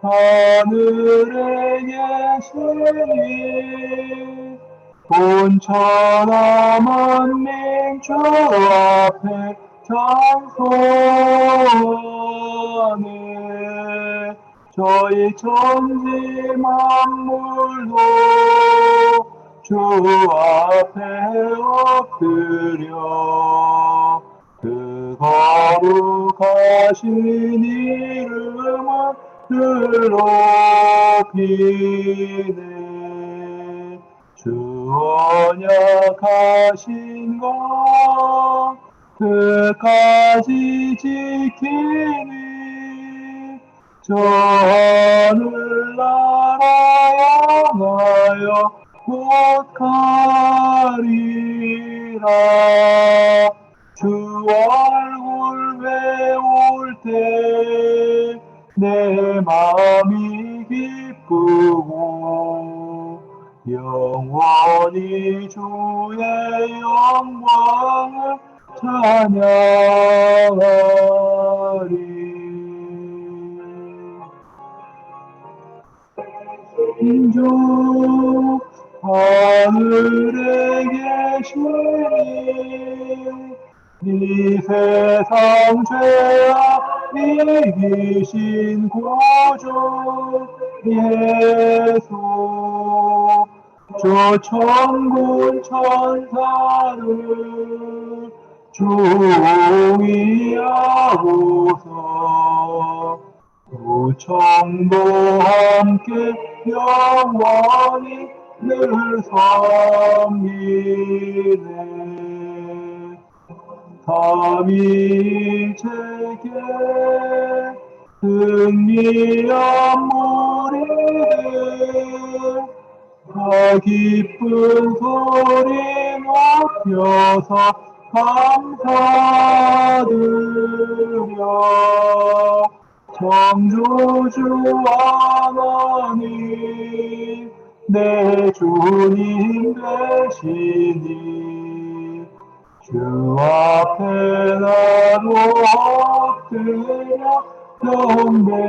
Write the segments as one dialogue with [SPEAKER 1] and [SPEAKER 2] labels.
[SPEAKER 1] 하늘에 계시니 돈처럼 만민주 앞에 찬송하네. 저희 천지 만물도 주 앞에 엎드려 그 거룩하신 이름을 높이네. 주 언약하신 것 끝까지 지키니 저 하늘나라 향하여 곧 가리라. 주 얼굴 배울 때 내 마음이 기쁘고 영원히 주의 영광을 찬양하리. 인조 하늘에 계시니 이 세상 죄악 이기신 구주 예수 저 천군 천사를 주의하고서 우청도 함께 영원히 늘 섬기네. 삼위일체께 승리한 무리들 다 기쁜 소리 높여서 감사드려. 창조주 하나님 내 주님 되시니 주 앞에 나로 엎드려 경배하네.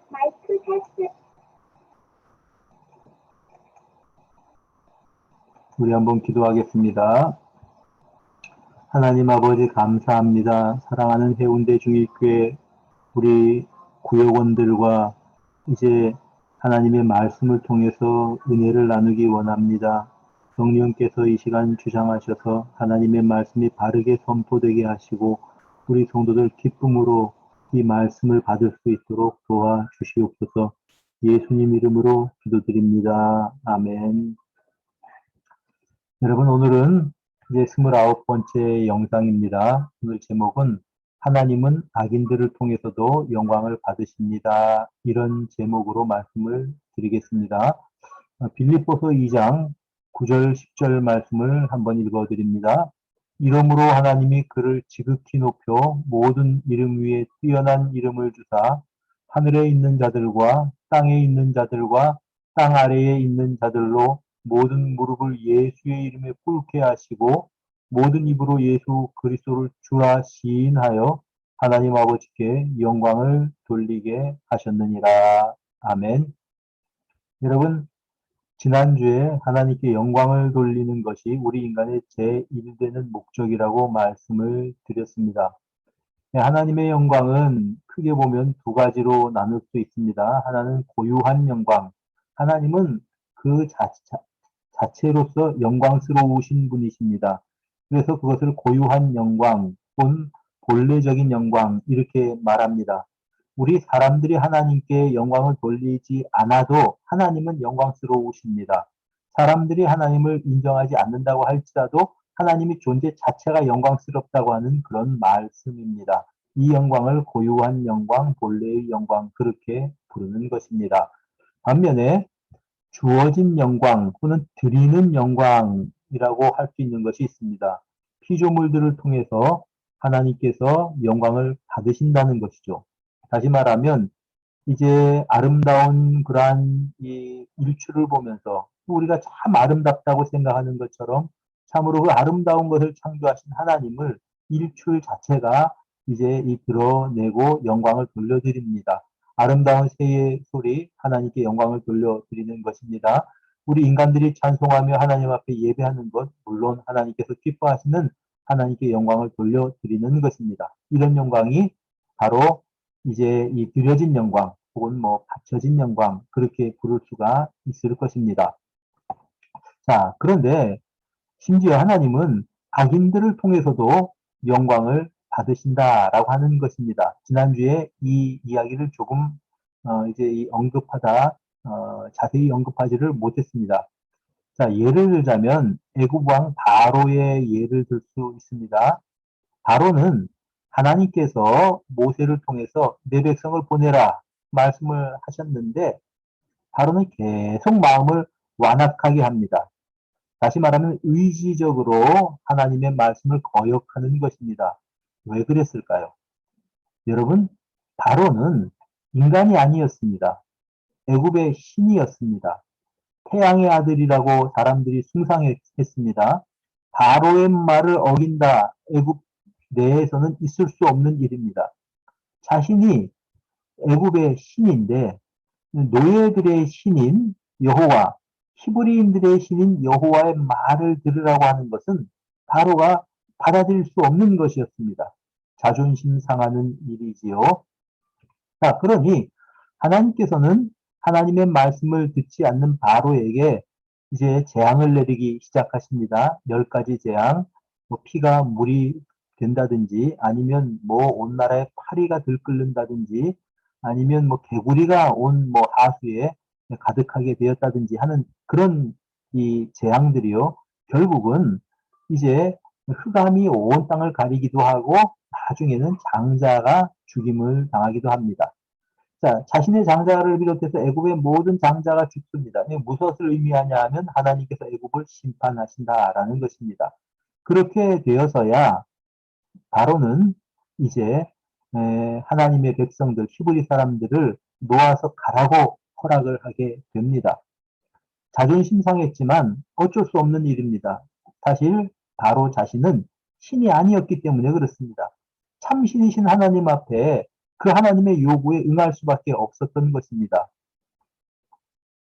[SPEAKER 2] 마이크 테스트.
[SPEAKER 1] 우리 한번 기도하겠습니다. 하나님 아버지 감사합니다. 사랑하는 해운대 중일교회 우리 구역원들과 이제 하나님의 말씀을 통해서 은혜를 나누기 원합니다. 성령께서 이 시간 주장하셔서 하나님의 말씀이 바르게 선포되게 하시고 우리 성도들 기쁨으로 이 말씀을 받을 수 있도록 도와주시옵소서. 예수님 이름으로 기도드립니다. 아멘. 여러분, 오늘은 이제 29번째 영상입니다. 오늘 제목은 하나님은 악인들을 통해서도 영광을 받으십니다. 이런 제목으로 말씀을 드리겠습니다. 빌립보서 2장 9절 10절 말씀을 한번 읽어드립니다. 이러므로 하나님이 그를 지극히 높여 모든 이름 위에 뛰어난 이름을 주사 하늘에 있는 자들과 땅에 있는 자들과 땅 아래에 있는 자들로 모든 무릎을 예수의 이름에 꿇게 하시고 모든 입으로 예수 그리스도를 주라 시인하여 하나님 아버지께 영광을 돌리게 하셨느니라. 아멘. 여러분, 지난주에 하나님께 영광을 돌리는 것이 우리 인간의 제1되는 목적이라고 말씀을 드렸습니다. 하나님의 영광은 크게 보면 두 가지로 나눌 수 있습니다. 하나는 고유한 영광. 하나님은 그 자체로서 영광스러우신 분이십니다. 그래서 그것을 고유한 영광 또는 본래적인 영광 이렇게 말합니다. 우리 사람들이 하나님께 영광을 돌리지 않아도 하나님은 영광스러우십니다. 사람들이 하나님을 인정하지 않는다고 할지라도 하나님의 존재 자체가 영광스럽다고 하는 그런 말씀입니다. 이 영광을 고유한 영광, 본래의 영광 그렇게 부르는 것입니다. 반면에 주어진 영광 또는 드리는 영광이라고 할 수 있는 것이 있습니다. 피조물들을 통해서 하나님께서 영광을 받으신다는 것이죠. 다시 말하면 이제 아름다운 그러한 이 일출을 보면서 우리가 참 아름답다고 생각하는 것처럼 참으로 그 아름다운 것을 창조하신 하나님을 일출 자체가 이제 이 드러내고 영광을 돌려드립니다. 아름다운 새의 소리 하나님께 영광을 돌려드리는 것입니다. 우리 인간들이 찬송하며 하나님 앞에 예배하는 것 물론 하나님께서 기뻐하시는 하나님께 영광을 돌려드리는 것입니다. 이런 영광이 바로 이제 이 드려진 영광 혹은 뭐 바쳐진 영광 그렇게 부를 수가 있을 것입니다. 자, 그런데 심지어 하나님은 악인들을 통해서도 영광을 받으신다라고 하는 것입니다. 지난주에 이 이야기를 조금 이제 이 언급하다 자세히 언급하지를 못했습니다. 자, 예를 들자면 애굽 왕 바로의 예를 들 수 있습니다. 바로는 하나님께서 모세를 통해서 내 백성을 보내라 말씀을 하셨는데 바로는 계속 마음을 완악하게 합니다. 다시 말하면 의지적으로 하나님의 말씀을 거역하는 것입니다. 왜 그랬을까요? 여러분, 바로는 인간이 아니었습니다. 애굽의 신이었습니다. 태양의 아들이라고 사람들이 숭상했습니다. 바로의 말을 어긴다. 애굽 내에서는 있을 수 없는 일입니다. 자신이 애굽의 신인데 노예들의 신인 여호와, 히브리인들의 신인 여호와의 말을 들으라고 하는 것은 바로가 받아들일 수 없는 것이었습니다. 자존심 상하는 일이지요. 자, 그러니 하나님께서는 하나님의 말씀을 듣지 않는 바로에게 이제 재앙을 내리기 시작하십니다. 10가지 재앙, 뭐 피가 물이 된다든지 아니면 뭐 온 나라에 파리가 들끓는다든지 아니면 뭐 개구리가 온 뭐 하수에 가득하게 되었다든지 하는 그런 이 재앙들이요. 결국은 이제 흑암이 온 땅을 가리기도 하고 나중에는 장자가 죽임을 당하기도 합니다. 자, 자신의 장자를 비롯해서 애굽의 모든 장자가 죽습니다. 무엇을 의미하냐 하면 하나님께서 애굽을 심판하신다라는 것입니다. 그렇게 되어서야 바로는 이제 하나님의 백성들, 히브리 사람들을 놓아서 가라고 허락을 하게 됩니다. 자존심 상했지만 어쩔 수 없는 일입니다. 사실 바로 자신은 신이 아니었기 때문에 그렇습니다. 참신이신 하나님 앞에 그 하나님의 요구에 응할 수밖에 없었던 것입니다.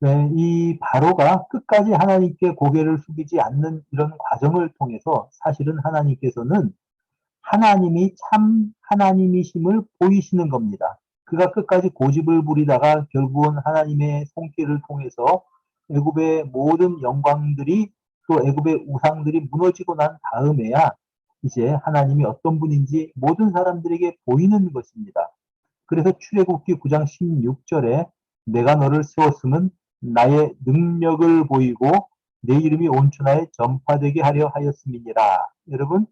[SPEAKER 1] 네, 이 바로가 끝까지 하나님께 고개를 숙이지 않는 이런 과정을 통해서 사실은 하나님께서는 하나님이 참 하나님이심을 보이시는 겁니다. 그가 끝까지 고집을 부리다가 결국은 하나님의 손길을 통해서 애굽의 모든 영광들이 또 애굽의 우상들이 무너지고 난 다음에야 이제 하나님이 어떤 분인지 모든 사람들에게 보이는 것입니다. 그래서 출애굽기 9장 16절에 내가 너를 세웠음은 나의 능력을 보이고 내 이름이 온 천하에 전파되게 하려 하였음이니라. 여러분,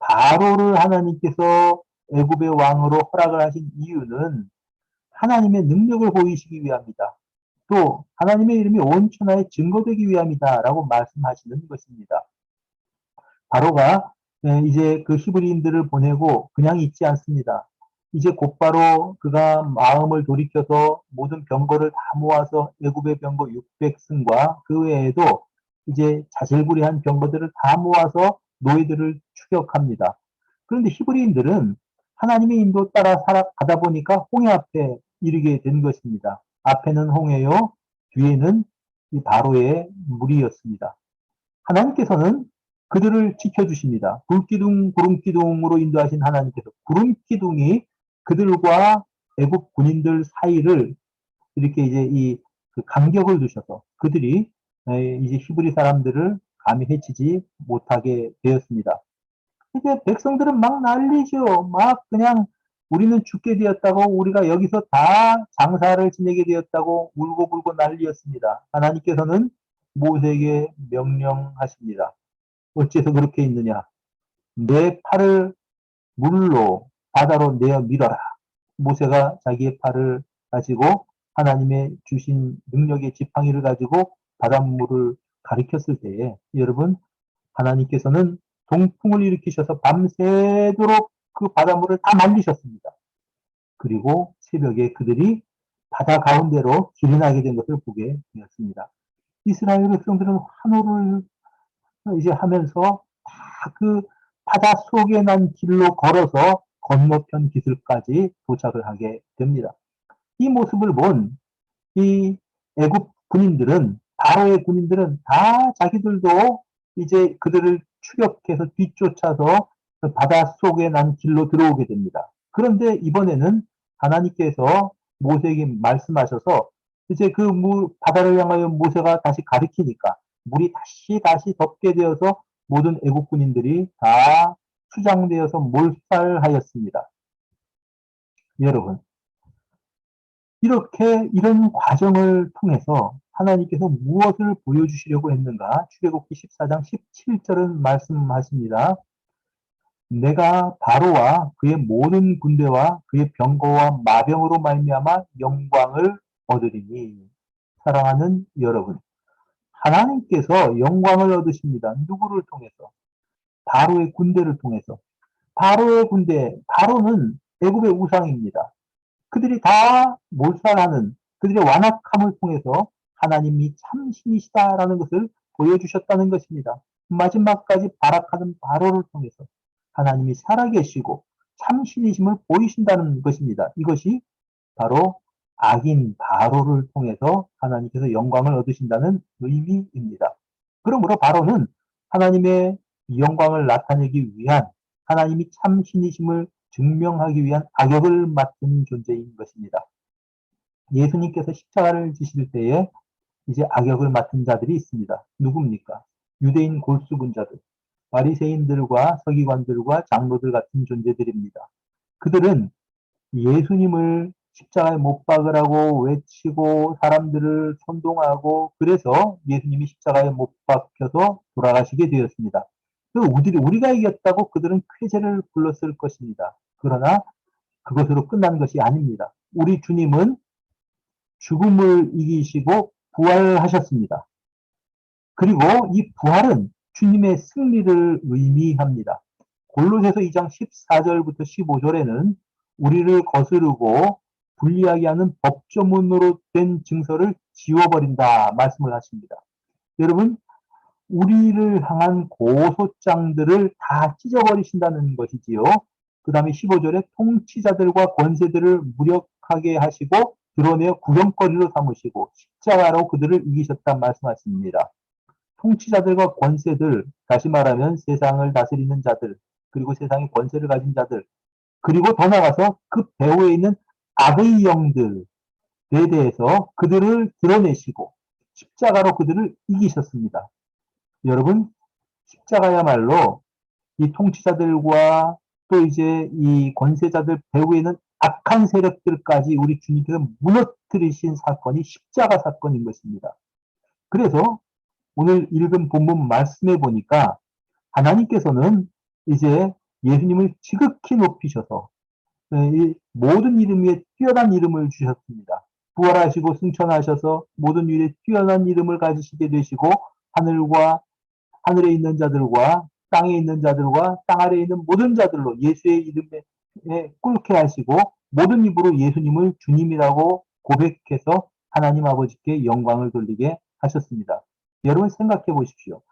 [SPEAKER 1] 바로를 하나님께서 애굽의 왕으로 허락을 하신 이유는 하나님의 능력을 보이시기 위함이다. 또 하나님의 이름이 온 천하에 증거되기 위함이다 라고 말씀하시는 것입니다. 바로가 이제 그 히브리인들을 보내고 그냥 있지 않습니다. 이제 곧바로 그가 마음을 돌이켜서 모든 병거를 다 모아서 애굽의 병거 600승과 그 외에도 이제 자질구레한 병거들을 다 모아서 노예들을 추격합니다. 그런데 히브리인들은 하나님의 인도 따라 살아가다 보니까 홍해 앞에 이르게 된 것입니다. 앞에는 홍해요, 뒤에는 이 바로의 물이었습니다. 하나님께서는 그들을 지켜주십니다. 불기둥, 구름기둥으로 인도하신 하나님께서 구름기둥이 그들과 애국 군인들 사이를 이렇게 이제 그 간격을 두셔서 그들이 이제 히브리 사람들을 감히 해치지 못하게 되었습니다. 이제 백성들은 막 난리죠. 막 그냥 우리는 죽게 되었다고 우리가 여기서 다 장사를 지내게 되었다고 울고불고 난리였습니다. 하나님께서는 모세에게 명령하십니다. 어째서 그렇게 있느냐? 내 팔을 물로 바다로 내어 밀어라. 모세가 자기의 팔을 가지고 하나님의 주신 능력의 지팡이를 가지고 바닷물을 가리켰을 때에 여러분 하나님께서는 동풍을 일으키셔서 밤새도록 그 바닷물을 다 말리셨습니다. 그리고 새벽에 그들이 바다 가운데로 길이 나게 된 것을 보게 되었습니다. 이스라엘 백성들은 환호를 이제 하면서 다 그 바다 속에 난 길로 걸어서 건너편 기슭까지 도착을 하게 됩니다. 이 모습을 본 이 애굽 군인들은, 바로의 군인들은 다 자기들도 이제 그들을 추격해서 뒤쫓아서 바다 속에 난 길로 들어오게 됩니다. 그런데 이번에는 하나님께서 모세에게 말씀하셔서 이제 그 바다를 향하여 모세가 다시 가리키니까 물이 다시 덮게 되어서 모든 애국 군인들이 다 수장되어서 몰살하였습니다. 여러분, 이런 과정을 통해서 하나님께서 무엇을 보여주시려고 했는가? 출애굽기 14장 17절은 말씀하십니다. 내가 바로와 그의 모든 군대와 그의 병거와 마병으로 말미암아 영광을 얻으리니. 사랑하는 여러분, 하나님께서 영광을 얻으십니다. 누구를 통해서? 바로의 군대를 통해서. 바로의 군대, 바로는 애굽의 우상입니다. 그들이 다 몰살하는 그들의 완악함을 통해서 하나님이 참 신이시다라는 것을 보여주셨다는 것입니다. 마지막까지 발악하는 바로를 통해서 하나님이 살아계시고 참 신이심을 보이신다는 것입니다. 이것이 바로 악인 바로를 통해서 하나님께서 영광을 얻으신다는 의미입니다. 그러므로 바로는 하나님의 영광을 나타내기 위한, 하나님이 참 신이심을 증명하기 위한 악역을 맡은 존재인 것입니다. 예수님께서 십자가를 지실 때에 이제 악역을 맡은 자들이 있습니다. 누굽니까? 유대인 골수분자들, 바리새인들과 서기관들과 장로들 같은 존재들입니다. 그들은 예수님을 십자가에 못 박으라고 외치고 사람들을 선동하고, 그래서 예수님이 십자가에 못 박혀서 돌아가시게 되었습니다. 우리가 이겼다고 그들은 쾌재를 불렀을 것입니다. 그러나 그것으로 끝난 것이 아닙니다. 우리 주님은 죽음을 이기시고 부활하셨습니다. 그리고 이 부활은 주님의 승리를 의미합니다. 골로새서 2장 14절부터 15절에는 우리를 거스르고 불리하게 하는 법조문으로 된 증서를 지워버린다 말씀을 하십니다. 여러분, 우리를 향한 고소장들을 다 찢어버리신다는 것이지요. 그 다음에 15절에 통치자들과 권세들을 무력하게 하시고 드러내어 구경거리로 삼으시고 십자가로 그들을 이기셨다 말씀하십니다. 통치자들과 권세들, 다시 말하면 세상을 다스리는 자들, 그리고 세상의 권세를 가진 자들, 그리고 더 나아가서 그 배후에 있는 악의 영들에 대해서 그들을 드러내시고 십자가로 그들을 이기셨습니다. 여러분, 십자가야말로 이 통치자들과 또 이제 이 권세자들 배후에 있는 악한 세력들까지 우리 주님께서 무너뜨리신 사건이 십자가 사건인 것입니다. 그래서 오늘 읽은 본문 말씀해 보니까 하나님께서는 이제 예수님을 지극히 높이셔서 모든 이름 위에 뛰어난 이름을 주셨습니다. 부활하시고 승천하셔서 모든 일에 뛰어난 이름을 가지시게 되시고 하늘에 있는 자들과 땅에 있는 자들과 땅 아래에 있는 모든 자들로 예수의 이름에 꿇게 하시고 모든 입으로 예수님을 주님이라고 고백해서 하나님 아버지께 영광을 돌리게 하셨습니다. 여러분 생각해 보십시오.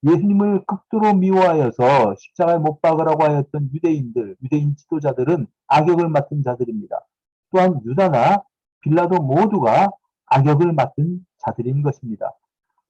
[SPEAKER 1] 예수님을 극도로 미워하여서 십자가에 못 박으라고 하였던 유대인 지도자들은 악역을 맡은 자들입니다. 또한 유다나 빌라도 모두가 악역을 맡은 자들인 것입니다.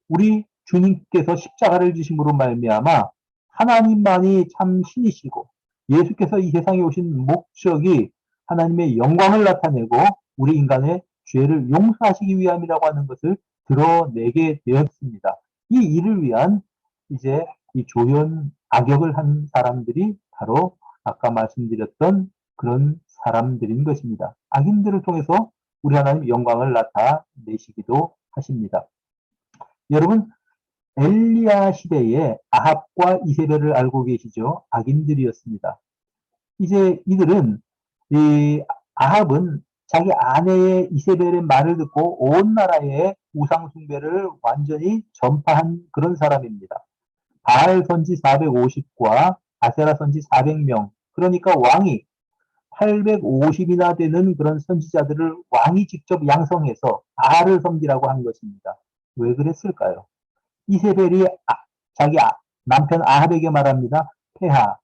[SPEAKER 1] 우리 주님께서 십자가를 지심으로 말미암아 하나님만이 참 신이시고 예수께서 이 세상에 오신 목적이 하나님의 영광을 나타내고 우리 인간의 죄를 용서하시기 위함이라고 하는 것을 드러내게 되었습니다. 이 일을 위한 이제 이 조연 악역을 한 사람들이 바로 아까 말씀드렸던 그런 사람들인 것입니다. 악인들을 통해서 우리 하나님 영광을 나타내시기도 하십니다. 여러분, 엘리야 시대에 아합과 이세벨을 알고 계시죠? 악인들이었습니다. 이제 이들은 이 아합은 자기 아내의 이세벨의 말을 듣고 온 나라에 우상 숭배를 완전히 전파한 그런 사람입니다. 바알 선지 450과 아세라 선지 400명, 그러니까 왕이 850이나 되는 그런 선지자들을 왕이 직접 양성해서 바알을 섬기라고 한 것입니다. 왜 그랬을까요? 이세벨이 자기 남편 아합에게 말합니다. 폐하,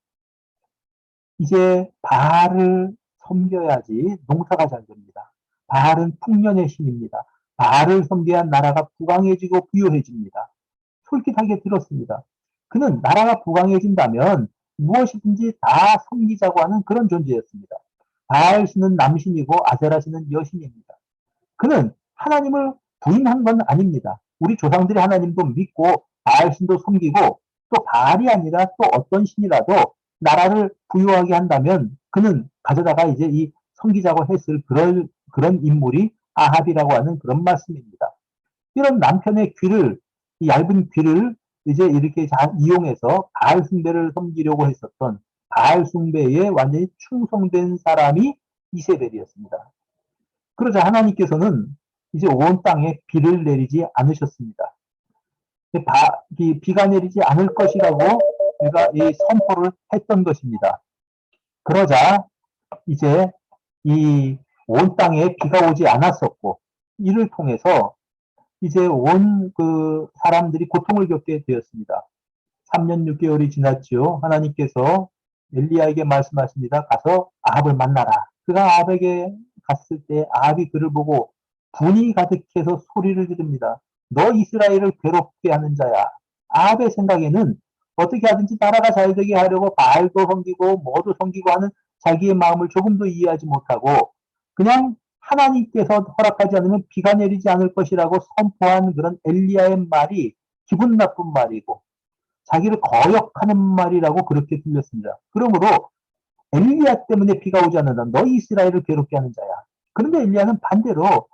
[SPEAKER 1] 이제 바알을 섬겨야지 농사가 잘 됩니다. 바알은 풍년의 신입니다. 바알을 섬겨야 나라가 부강해지고 부유해집니다. 솔깃하게 들었습니다. 그는 나라가 부강해진다면 무엇이든지 다 섬기자고 하는 그런 존재였습니다. 바알 신은 남신이고 아세라 신은 여신입니다. 그는 하나님을 부인한 건 아닙니다. 우리 조상들의 하나님도 믿고 바알 신도 섬기고 또 바알이 아니라 또 어떤 신이라도 나라를 부유하게 한다면 그는 가져다가 이제 이 섬기자고 했을 그런 인물이 아합이라고 하는 그런 말씀입니다. 이런 남편의 귀를, 이 얇은 귀를 이제 이렇게 잘 이용해서 바알 숭배를 섬기려고 했었던 바알 숭배에 완전히 충성된 사람이 이세벨이었습니다. 그러자 하나님께서는 이제 온 땅에 비를 내리지 않으셨습니다. 비가 내리지 않을 것이라고 우리가 이 선포를 했던 것입니다. 그러자 이제 이 온 땅에 비가 오지 않았었고, 이를 통해서 이제 온 그 사람들이 고통을 겪게 되었습니다. 3년 6개월이 지났지요. 하나님께서 엘리야에게 말씀하십니다. 가서 아합을 만나라. 그가 아합에게 갔을 때 아합이 그를 보고 분이 가득해서 소리를 지릅니다. 너 이스라엘을 괴롭게 하는 자야. 아합의 생각에는 어떻게 하든지 나라가 잘 되게 하려고 바알도 섬기고 뭐도 섬기고 하는 자기의 마음을 조금도 이해하지 못하고 그냥 하나님께서 허락하지 않으면 비가 내리지 않을 것이라고 선포한 그런 엘리야의 말이 기분 나쁜 말이고 자기를 거역하는 말이라고 그렇게 들렸습니다. 그러므로 엘리야 때문에 비가 오지 않는다. 너 이스라엘을 괴롭게 하는 자야. 그런데 엘리야는 반대로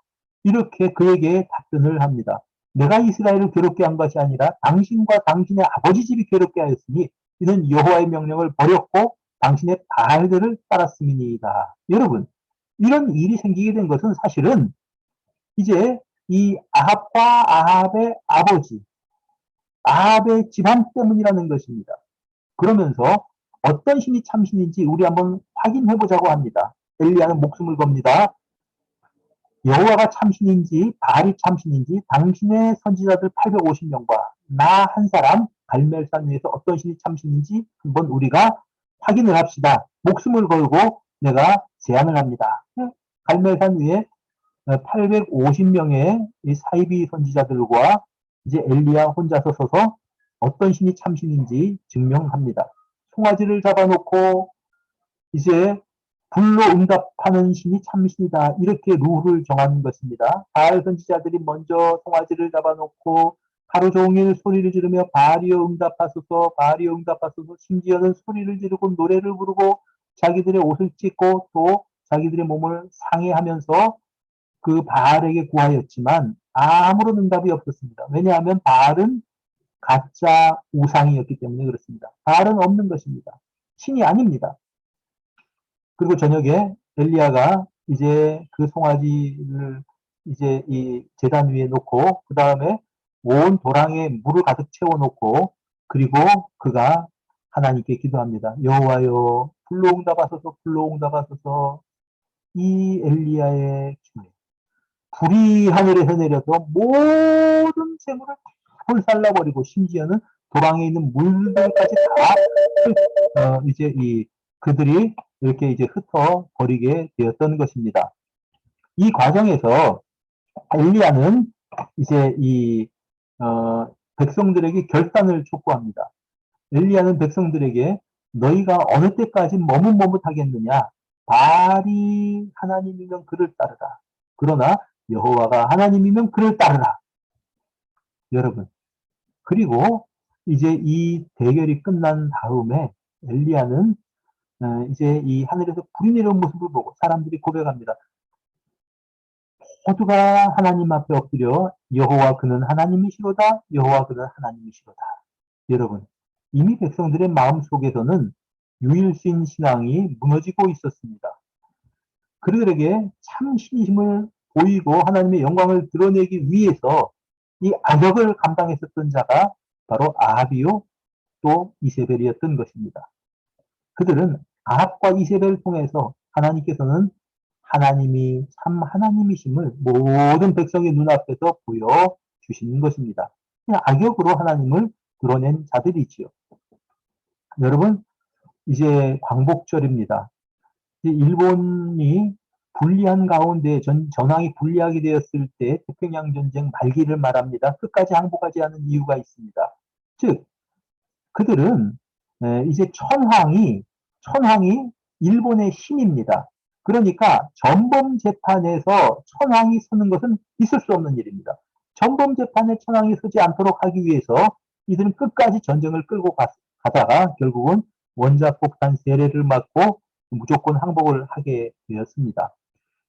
[SPEAKER 1] 이렇게 그에게 답변을 합니다. 내가 이스라엘을 괴롭게 한 것이 아니라 당신과 당신의 아버지 집이 괴롭게 하였으니 이는 여호와의 명령을 버렸고 당신의 바알들을 따랐음이니이다. 여러분, 이런 일이 생기게 된 것은 사실은 이제 이 아합과 아합의 아버지, 아합의 집안 때문이라는 것입니다. 그러면서 어떤 신이 참신인지 우리 한번 확인해 보자고 합니다. 엘리야는 목숨을 겁니다. 여호와가 참신인지 바알이 참신인지 당신의 선지자들 850명과 나 한 사람 갈멜산 위에서 어떤 신이 참신인지 한번 우리가 확인을 합시다. 목숨을 걸고 내가 제안을 합니다. 갈멜산 위에 850명의 사이비 선지자들과 이제 엘리야 혼자서 서서 어떤 신이 참신인지 증명합니다. 송아지를 잡아놓고 이제 불로 응답하는 신이 참신이다. 이렇게 룰을 정하는 것입니다. 바알 선지자들이 먼저 송아지를 잡아놓고 하루 종일 소리를 지르며 바알이여 응답하소서, 바알이여 응답하소서, 심지어는 소리를 지르고 노래를 부르고 자기들의 옷을 찢고 또 자기들의 몸을 상해하면서 그 바알에게 구하였지만 아무런 응답이 없었습니다. 왜냐하면 바알은 가짜 우상이었기 때문에 그렇습니다. 바알은 없는 것입니다. 신이 아닙니다. 그리고 저녁에 엘리야가 이제 그 송아지를 이제 이 제단 위에 놓고 그 다음에 온 도랑에 물을 가득 채워 놓고 그리고 그가 하나님께 기도합니다. 여호와여 불로 응답하소서, 불로 응답하소서. 이 엘리야의 기도에 불이 하늘에서 내려서 모든 재물을 홀살라버리고 심지어는 도랑에 있는 물들까지 다 이제 이 그들이 이렇게 이제 흩어 버리게 되었던 것입니다. 이 과정에서 엘리야는 이제 이 백성들에게 결단을 촉구합니다. 엘리야는 백성들에게 너희가 어느 때까지 머뭇머뭇하겠느냐? 바알이 하나님이면 그를 따르라. 그러나 여호와가 하나님이면 그를 따르라. 여러분. 그리고 이제 이 대결이 끝난 다음에 엘리야는 이제 이 하늘에서 불이 내려온 모습을 보고 사람들이 고백합니다. 모두가 하나님 앞에 엎드려 여호와 그는 하나님이시로다. 여호와 그는 하나님이시로다. 여러분, 이미 백성들의 마음 속에서는 유일신 신앙이 무너지고 있었습니다. 그들에게 참 신심을 보이고 하나님의 영광을 드러내기 위해서 이 악역을 감당했었던 자가 바로 아합이요 또 이세벨이었던 것입니다. 그들은 아합과 이세벨을 통해서 하나님께서는 하나님이 참 하나님이심을 모든 백성의 눈앞에서 보여주시는 것입니다. 그냥 악역으로 하나님을 드러낸 자들이지요. 여러분, 이제 광복절입니다. 이제 일본이 불리한 가운데 전황이 불리하게 되었을 때 태평양 전쟁 말기를 말합니다. 끝까지 항복하지 않은 이유가 있습니다. 즉 그들은 이제 천황이 일본의 신입니다. 그러니까 전범 재판에서 천황이 서는 것은 있을 수 없는 일입니다. 전범 재판에 천황이 서지 않도록 하기 위해서 이들은 끝까지 전쟁을 끌고 가다가 결국은 원자폭탄 세례를 맞고 무조건 항복을 하게 되었습니다.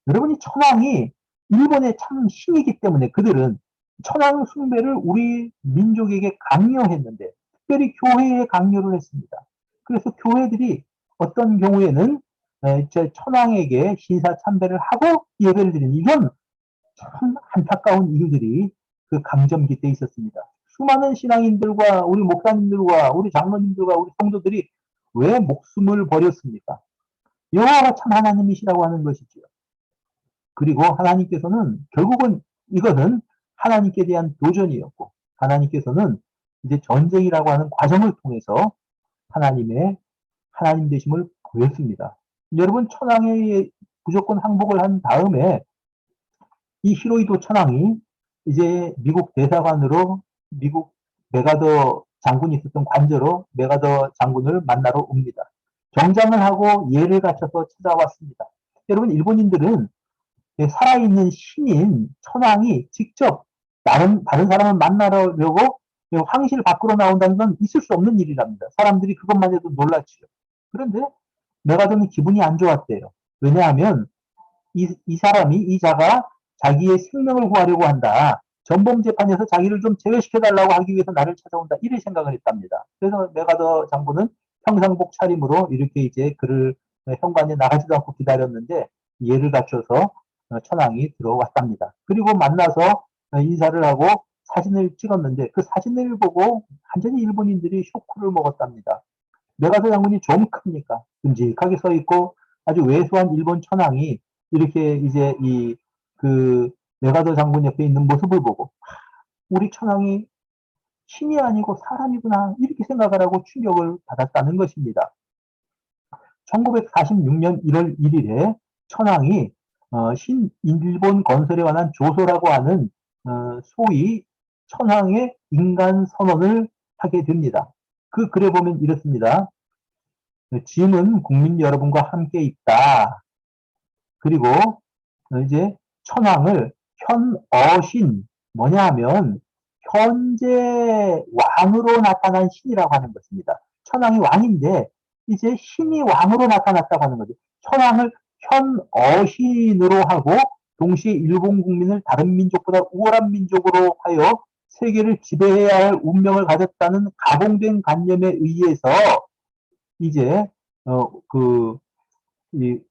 [SPEAKER 1] 여러분이 천황이 일본의 참 신이기 때문에 그들은 천황 숭배를 우리 민족에게 강요했는데 특별히 교회에 강요를 했습니다. 그래서 교회들이 어떤 경우에는 천황에게 신사 참배를 하고 예배를 드리는 이런 참 안타까운 일들이 그 강점기 때 있었습니다. 수많은 신앙인들과 우리 목사님들과 우리 장로님들과 우리 성도들이 왜 목숨을 버렸습니까? 여호와가 참 하나님이시라고 하는 것이지요. 그리고 하나님께서는 결국은 이것은 하나님께 대한 도전이었고 하나님께서는 이제 전쟁이라고 하는 과정을 통해서 하나님 되심을 보였습니다. 여러분 천황에 무조건 항복을 한 다음에 이 히로이도 천황이 이제 미국 대사관으로 미국 메가더 장군이 있었던 관저로 메가더 장군을 만나러 옵니다. 정장을 하고 예를 갖춰서 찾아왔습니다. 여러분 일본인들은 살아있는 신인 천황이 직접 다른 사람을 만나려고 황실 밖으로 나온다는 건 있을 수 없는 일이랍니다. 사람들이 그것만 해도 놀랐죠. 그런데 메가더는 기분이 안 좋았대요. 왜냐하면 이 사람이 이 자가 자기의 생명을 구하려고 한다. 전범 재판에서 자기를 좀 제외시켜달라고 하기 위해서 나를 찾아온다. 이런 생각을 했답니다. 그래서 메가더 장군은 평상복 차림으로 이렇게 이제 그를 현관에 나가지도 않고 기다렸는데 예를 갖춰서 천황이 들어왔답니다. 그리고 만나서 인사를 하고 사진을 찍었는데 그 사진을 보고 완전히 일본인들이 쇼크를 먹었답니다. 메가더 장군이 좀 큽니까? 끔찍하게 서 있고 아주 왜소한 일본 천황이 이렇게 이제 그 메가더 장군 옆에 있는 모습을 보고 우리 천황이 신이 아니고 사람이구나 이렇게 생각을 하고 충격을 받았다는 것입니다. 1946년 1월 1일에 천황이 신일본 건설에 관한 조서라고 하는 소위 천황의 인간 선언을 하게 됩니다. 그 글에 보면 이렇습니다. 짐은 국민 여러분과 함께 있다. 그리고 이제 천황을 현어신 뭐냐 하면 현재 왕으로 나타난 신이라고 하는 것입니다. 천황이 왕인데 이제 신이 왕으로 나타났다고 하는 거죠. 천황을 현어신으로 하고 동시에 일본 국민을 다른 민족보다 우월한 민족으로 하여 세계를 지배해야 할 운명을 가졌다는 가공된 관념에 의해서 이제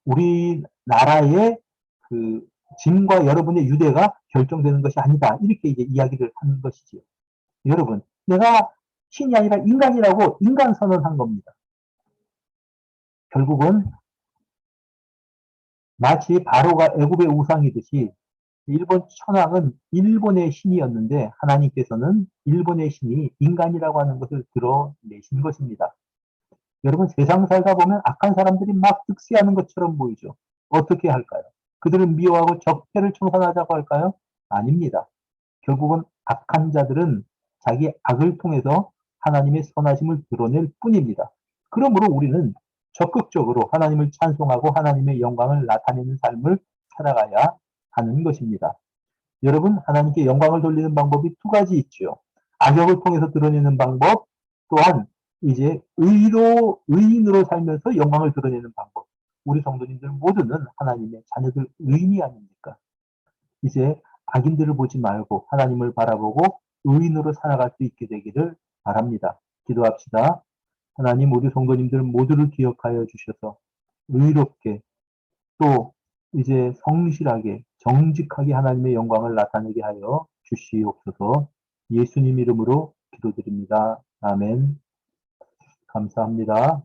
[SPEAKER 1] 우리나라의 그 짐과 여러분의 유대가 결정되는 것이 아니다. 이렇게 이제 이야기를 하는 것이지요. 여러분, 내가 신이 아니라 인간이라고 인간 선언한 겁니다. 결국은 마치 바로가 애굽의 우상이듯이 일본 천황은 일본의 신이었는데 하나님께서는 일본의 신이 인간이라고 하는 것을 드러내신 것입니다. 여러분 세상 살다 보면 악한 사람들이 막 득세하는 것처럼 보이죠. 어떻게 할까요? 그들을 미워하고 적폐를 청산하자고 할까요? 아닙니다. 결국은 악한 자들은 자기 악을 통해서 하나님의 선하심을 드러낼 뿐입니다. 그러므로 우리는 적극적으로 하나님을 찬송하고 하나님의 영광을 나타내는 삶을 살아가야 하는 것입니다. 여러분 하나님께 영광을 돌리는 방법이 두 가지 있죠. 악역을 통해서 드러내는 방법 또한 이제 의인으로 살면서 영광을 드러내는 방법. 우리 성도님들 모두는 하나님의 자녀들 의인이 아닙니까? 이제 악인들을 보지 말고 하나님을 바라보고 의인으로 살아갈 수 있게 되기를 바랍니다. 기도합시다. 하나님 우리 성도님들 모두를 기억하여 주셔서 의롭게 또 이제 성실하게 정직하게 하나님의 영광을 나타내게 하여 주시옵소서. 예수님 이름으로 기도드립니다. 아멘. 감사합니다.